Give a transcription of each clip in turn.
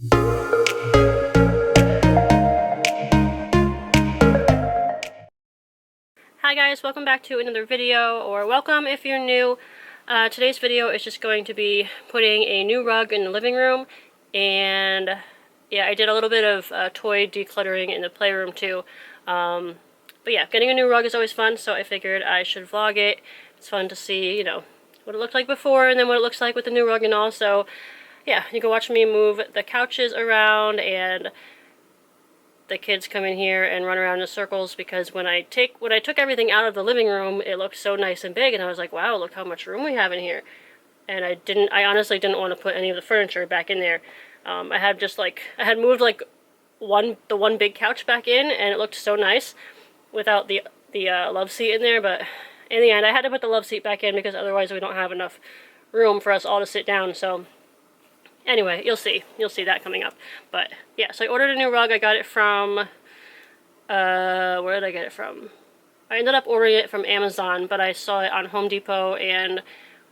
Hi guys, welcome back to another video, or welcome if you're new. Today's video is just going to be putting a new rug in the living room, and yeah, I did a little bit of toy decluttering in the playroom too. But yeah, getting a new rug is always fun, so I figured I should vlog it. It's fun to see, you know, what it looked like before and then what it looks like with the new rug and all. So yeah, you can watch me move the couches around, and the kids come in here and run around in circles, because when I took everything out of the living room, it looked so nice and big, and I was like, wow, look how much room we have in here. And I honestly didn't want to put any of the furniture back in there. I had moved like the one big couch back in, and it looked so nice without the love seat in there, but in the end I had to put the love seat back in because otherwise we don't have enough room for us all to sit down. So anyway, you'll see that coming up. But yeah, so I ordered a new rug. I got it from where did I get it from? I ended up ordering it from Amazon, but I saw it on Home Depot and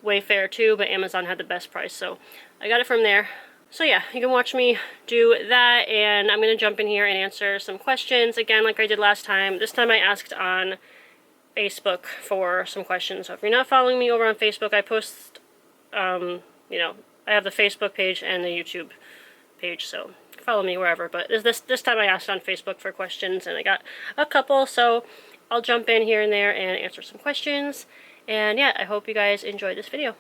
Wayfair too, but Amazon had the best price, so I got it from there. So yeah, you can watch me do that, and I'm going to jump in here and answer some questions again like I did last time. This time I asked on Facebook for some questions. So if you're not following me over on Facebook, I post, you know, I have the Facebook page and the YouTube page, so follow me wherever. But this time I asked on Facebook for questions, and I got a couple, so I'll jump in here and there and answer some questions. And yeah, I hope you guys enjoyed this video.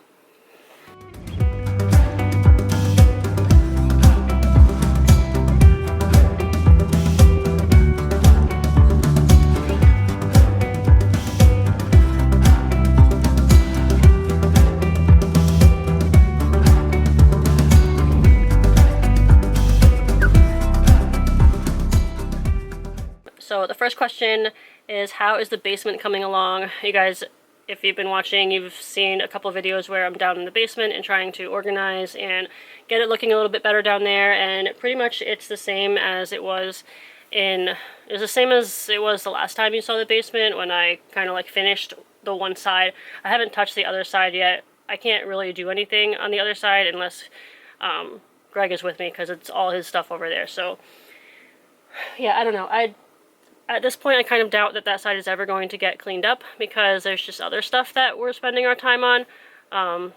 So the first question is, how is the basement coming along? You guys, if you've been watching, you've seen a couple videos where I'm down in the basement and trying to organize and get it looking a little bit better down there, and pretty much it's the same as it was the last time you saw the basement, when I kind of like finished the one side. I haven't touched the other side yet. I can't really do anything on the other side unless Greg is with me, because it's all his stuff over there. So yeah, I don't know. At this point, I kind of doubt that side is ever going to get cleaned up, because there's just other stuff that we're spending our time on.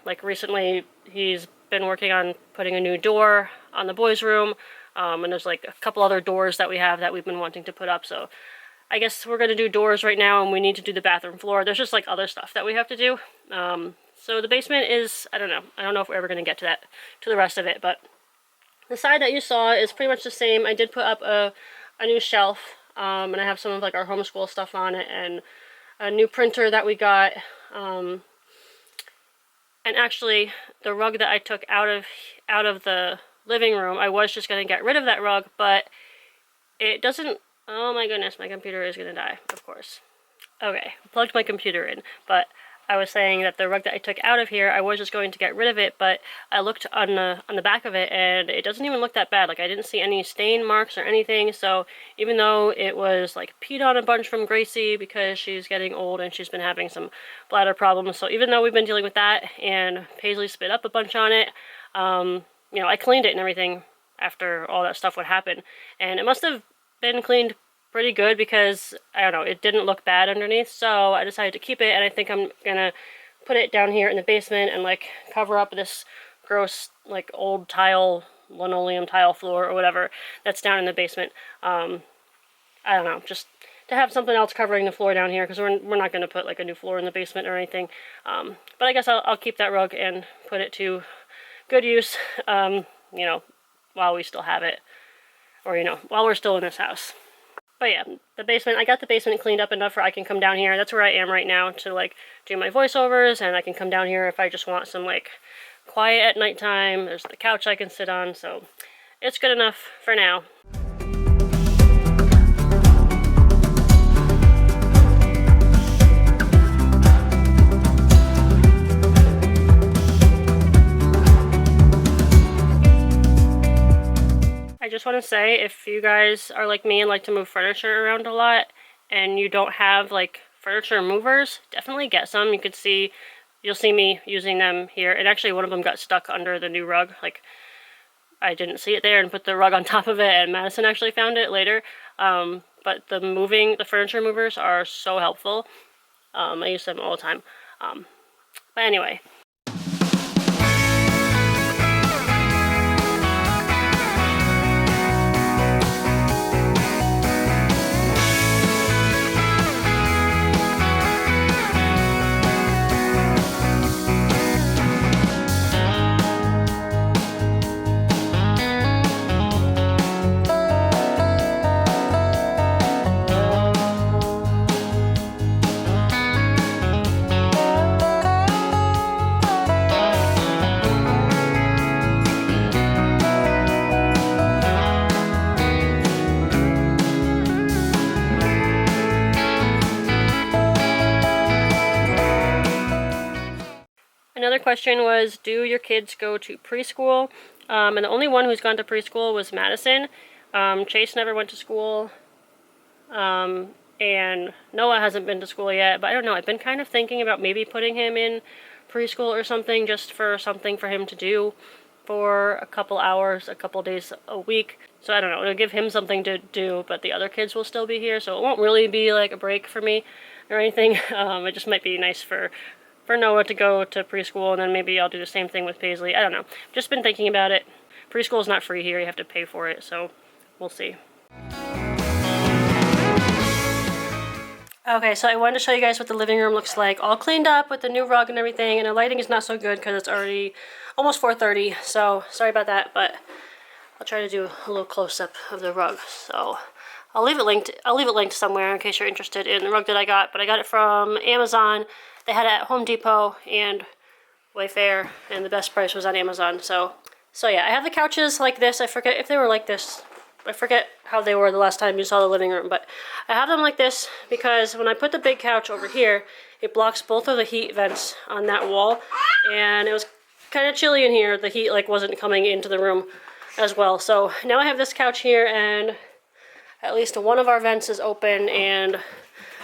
Like recently, he's been working on putting a new door on the boys' room, and there's like a couple other doors that we have that we've been wanting to put up. So I guess we're going to do doors right now, and we need to do the bathroom floor. There's just like other stuff that we have to do. So the basement is, I don't know if we're ever going to get to the rest of it, but the side that you saw is pretty much the same. I did put up a new shelf. And I have some of like our homeschool stuff on it, and a new printer that we got. And actually, the rug that I took out of the living room, I was just going to get rid of that rug, but it doesn't. Oh my goodness, my computer is going to die, of course. Okay, I plugged my computer in, but I was saying that the rug that I took out of here, I was just going to get rid of it, but I looked on the back of it, and it doesn't even look that bad. Like, I didn't see any stain marks or anything. So even though it was like peed on a bunch from Gracie, because she's getting old and she's been having some bladder problems, so even though we've been dealing with that and Paisley spit up a bunch on it, you know, I cleaned it and everything after all that stuff would happen, and it must have been cleaned pretty good, because I don't know, it didn't look bad underneath. So I decided to keep it, and I think I'm gonna put it down here in the basement and like cover up this gross like old linoleum tile floor or whatever that's down in the basement. I don't know, just to have something else covering the floor down here, because we're not going to put like a new floor in the basement or anything. But I guess I'll keep that rug and put it to good use, you know, while we still have it, or you know, while we're still in this house. But yeah, the basement, I got the basement cleaned up enough where I can come down here. That's where I am right now to like do my voiceovers, and I can come down here if I just want some like quiet at nighttime. There's the couch I can sit on, so it's good enough for now. I just want to say, if you guys are like me and like to move furniture around a lot, and you don't have like furniture movers, definitely get some. You'll see me using them here, and actually one of them got stuck under the new rug. Like, I didn't see it there and put the rug on top of it, and Madison actually found it later. But the furniture movers are so helpful. I use them all the time. But anyway. Another question was, do your kids go to preschool? And the only one who's gone to preschool was Madison. Chase never went to school. And Noah hasn't been to school yet, but I don't know. I've been kind of thinking about maybe putting him in preschool or something, just for something for him to do for a couple hours, a couple days a week. So I don't know, it'll give him something to do, but the other kids will still be here, so it won't really be like a break for me or anything. It just might be nice for Noah to go to preschool, and then maybe I'll do the same thing with Paisley. I don't know. Just been thinking about it. Preschool is not free here. You have to pay for it, so we'll see. Okay, so I wanted to show you guys what the living room looks like. All cleaned up with the new rug and everything, and the lighting is not so good because it's already almost 4:30, so sorry about that, but I'll try to do a little close-up of the rug. So I'll leave it linked somewhere in case you're interested in the rug that I got, but I got it from Amazon. They had it at Home Depot and Wayfair, and the best price was on Amazon. So yeah, I have the couches like this. I forget if they were like this. I forget how they were the last time you saw the living room, but I have them like this because when I put the big couch over here, it blocks both of the heat vents on that wall, and it was kind of chilly in here. The heat like wasn't coming into the room as well. So now I have this couch here, and at least one of our vents is open, and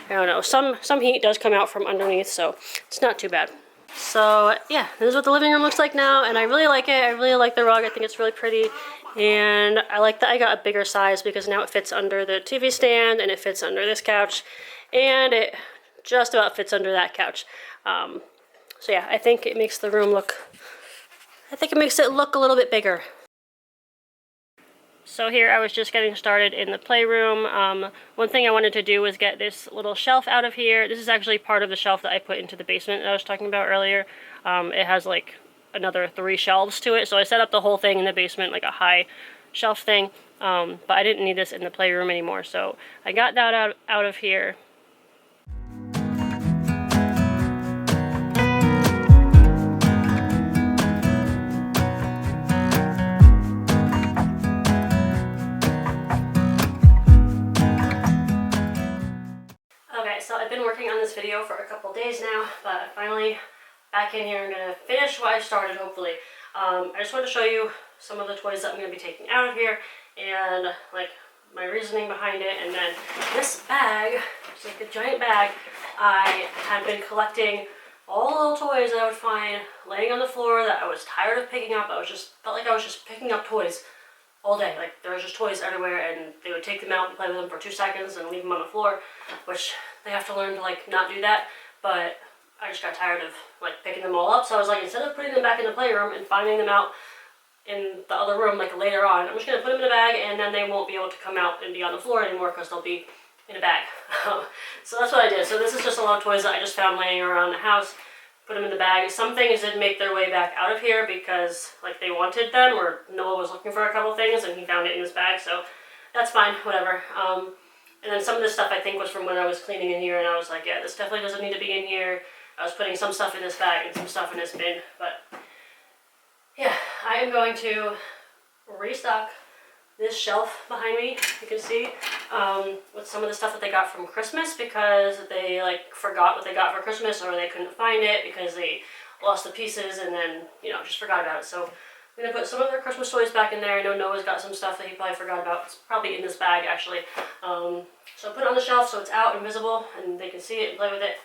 I don't know, some heat does come out from underneath, so it's not too bad. So yeah, this is what the living room looks like now, and I really like it. I really like the rug. I think it's really pretty, and I like that I got a bigger size because now it fits under the TV stand, and it fits under this couch, and it just about fits under that couch. So yeah, I think it makes the room look, it look a little bit bigger. So here I was just getting started in the playroom. One thing I wanted to do was get this little shelf out of here. This is actually part of the shelf that I put into the basement that I was talking about earlier. It has like another 3 shelves to it, so I set up the whole thing in the basement like a high shelf thing, but I didn't need this in the playroom anymore, so I got that out of here. So I've been working on this video for a couple days now, but finally back in here. I'm going to finish what I started, hopefully. I just want to show you some of the toys that I'm going to be taking out of here, and like my reasoning behind it. And then this bag, it's like a giant bag. I had been collecting all the little toys that I would find laying on the floor that I was tired of picking up. Felt like I was just picking up toys all day. Like there was just toys everywhere, and they would take them out and play with them for 2 seconds and leave them on the floor, which they have to learn to like not do that. But I just got tired of like picking them all up, so I was like, instead of putting them back in the playroom and finding them out in the other room like later on, I'm just gonna put them in a bag, and then they won't be able to come out and be on the floor anymore because they'll be in a bag. So that's what I did. So this is just a lot of toys that I just found laying around the house. Put them in the bag. Some things didn't make their way back out of here because like they wanted them, or Noah was looking for a couple things and he found it in his bag, so that's fine, whatever. And then some of this stuff I think was from when I was cleaning in here, and I was like, yeah, this definitely doesn't need to be in here. I was putting some stuff in this bag and some stuff in this bin, but yeah, I am going to restock this shelf behind me, you can see, with some of the stuff that they got from Christmas, because they like forgot what they got for Christmas, or they couldn't find it because they lost the pieces and then, you know, just forgot about it. So I'm going to put some of their Christmas toys back in there. I know Noah's got some stuff that he probably forgot about. It's probably in this bag, actually. So put it on the shelf so it's out and visible and they can see it and play with it.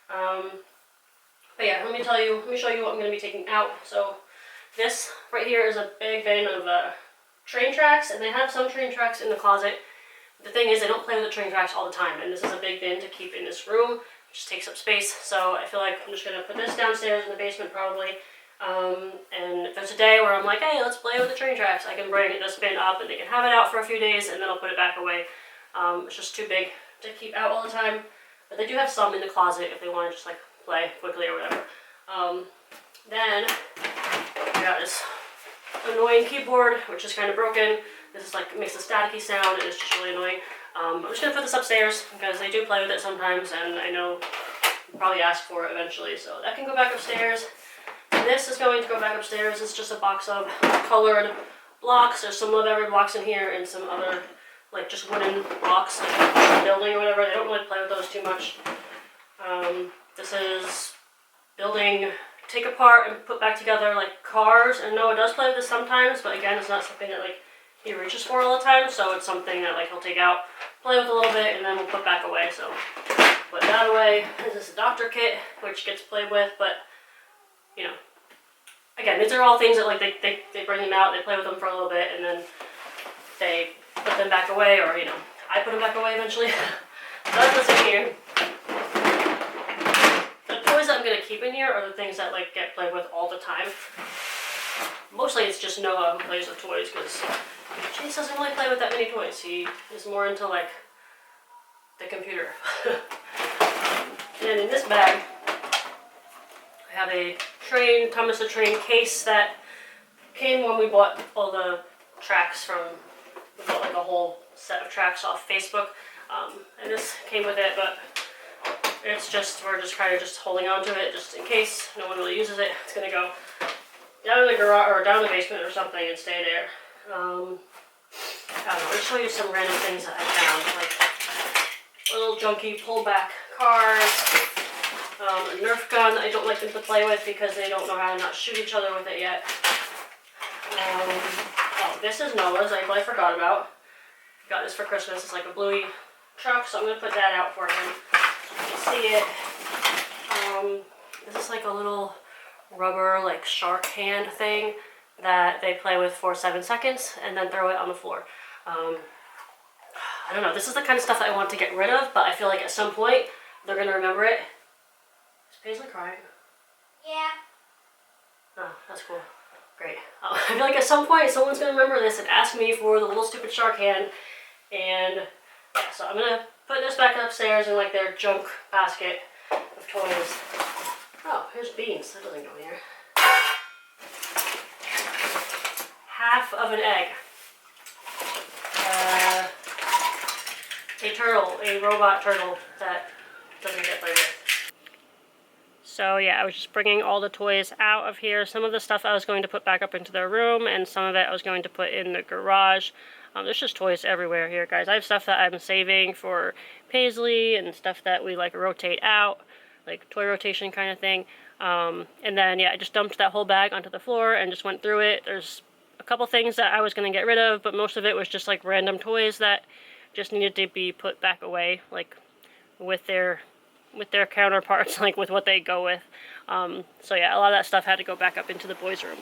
But yeah, let me show you what I'm going to be taking out. So this right here is a big bin of train tracks, and they have some train tracks in the closet. The thing is, they don't play with the train tracks all the time, and this is a big bin to keep in this room. It just takes up space, so I feel like I'm just going to put this downstairs in the basement probably. And if there's a day where I'm like, hey, let's play with the train tracks, I can bring this bin up and they can have it out for a few days, and then I'll put it back away. It's just too big to keep out all the time, but they do have some in the closet if they want to just like play quickly or whatever. Then I got this annoying keyboard, which is kind of broken. This is like makes a staticky sound and it's just really annoying. I'm just gonna put this upstairs because they do play with it sometimes, and I know they'll probably ask for it eventually, so that can go back upstairs. And this is going to go back upstairs. It's just a box of colored blocks. There's some leather blocks in here and some other like just wooden blocks, like building or whatever. They don't really play with those too much. This is building, take apart and put back together like cars. And no, it does play with this sometimes, but again, it's not something that like he reaches for all the time. So it's something that like he'll take out, play with a little bit, and then we'll put back away. So put that away. This is a doctor kit, which gets played with, but you know, again, these are all things that like they bring them out, they play with them for a little bit, and then they put them back away, or you know, I put them back away eventually. So that's what's in here. The toys that I'm gonna keep in here are the things that like get played with all the time. Mostly it's just Noah who plays with toys, because Chase doesn't really play with that many toys. He is more into like the computer. And then in this bag I have a Thomas the Train case that came when we bought all the tracks from, we bought like a whole set of tracks off Facebook, and this came with it, but it's just, we're just kind of just holding on to it just in case no one really uses it. It's gonna go down in the garage or down the basement or something and stay there. I don't know, I'll show you some random things that I found, like little junky pullback cars. A Nerf gun that I don't like them to play with because they don't know how to not shoot each other with it yet. Oh, this is Noah's, I probably forgot about. Got this for Christmas. It's like a bluey truck, so I'm going to put that out for him. You can see it. This is like a little rubber like shark hand thing that they play with for 7 seconds and then throw it on the floor. I don't know, this is the kind of stuff that I want to get rid of, but I feel like at some point they're going to remember it. Paisley crying? Yeah. Oh, that's cool. Great. I feel like at some point someone's going to remember this and ask me for the little stupid shark hand. And yeah, so I'm going to put this back upstairs in like their junk basket of toys. Oh, here's beans. That doesn't go here. Half of an egg. A turtle, a robot turtle that doesn't get played with. So yeah, I was just bringing all the toys out of here. Some of the stuff I was going to put back up into their room, and some of it I was going to put in the garage. There's just toys everywhere here, guys. I have stuff that I'm saving for Paisley and stuff that we like rotate out, like toy rotation kind of thing. And then yeah, I just dumped that whole bag onto the floor and just went through it. There's a couple things that I was going to get rid of, but most of it was just like random toys that just needed to be put back away, like with their counterparts, like with what they go with. So yeah, a lot of that stuff had to go back up into the boys' room.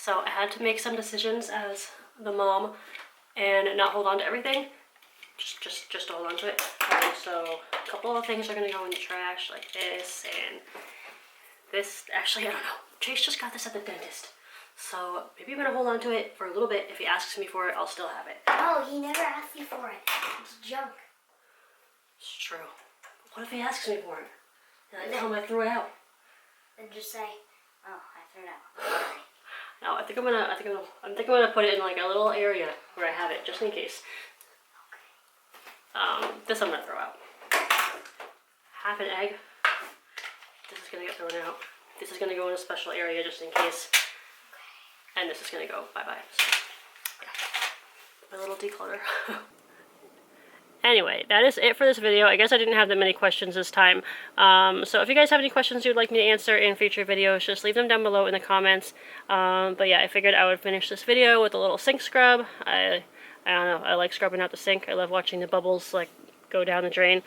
So I had to make some decisions as the mom and not hold on to everything. Just hold on to it. So a couple of things are gonna go in the trash, like this and this. Actually, I don't know. Chase just got this at the dentist. So maybe I'm gonna hold on to it for a little bit. If he asks me for it, I'll still have it. Oh, he never asked me for it. It's junk. It's true. What if he asks me for it? And I tell him I threw it out. Then just say, oh, I threw it out. No, I think I'm gonna put it in like a little area where I have it, just in case. This I'm gonna throw out. Half an egg. This is gonna get thrown out. This is gonna go in a special area just in case. And this is gonna go bye-bye. So, yeah. My little declutter. Anyway, that is it for this video. I guess I didn't have that many questions this time. So if you guys have any questions you'd like me to answer in future videos, just leave them down below in the comments. But yeah, I figured I would finish this video with a little sink scrub. I don't know, I like scrubbing out the sink. I love watching the bubbles like go down the drain.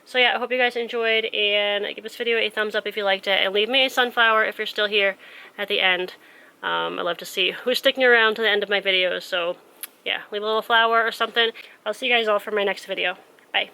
So yeah, I hope you guys enjoyed, and give this video a thumbs up if you liked it, and leave me a sunflower if you're still here at the end. I love to see who's sticking around to the end of my videos, so yeah, leave a little flower or something. I'll see you guys all for my next video. Bye.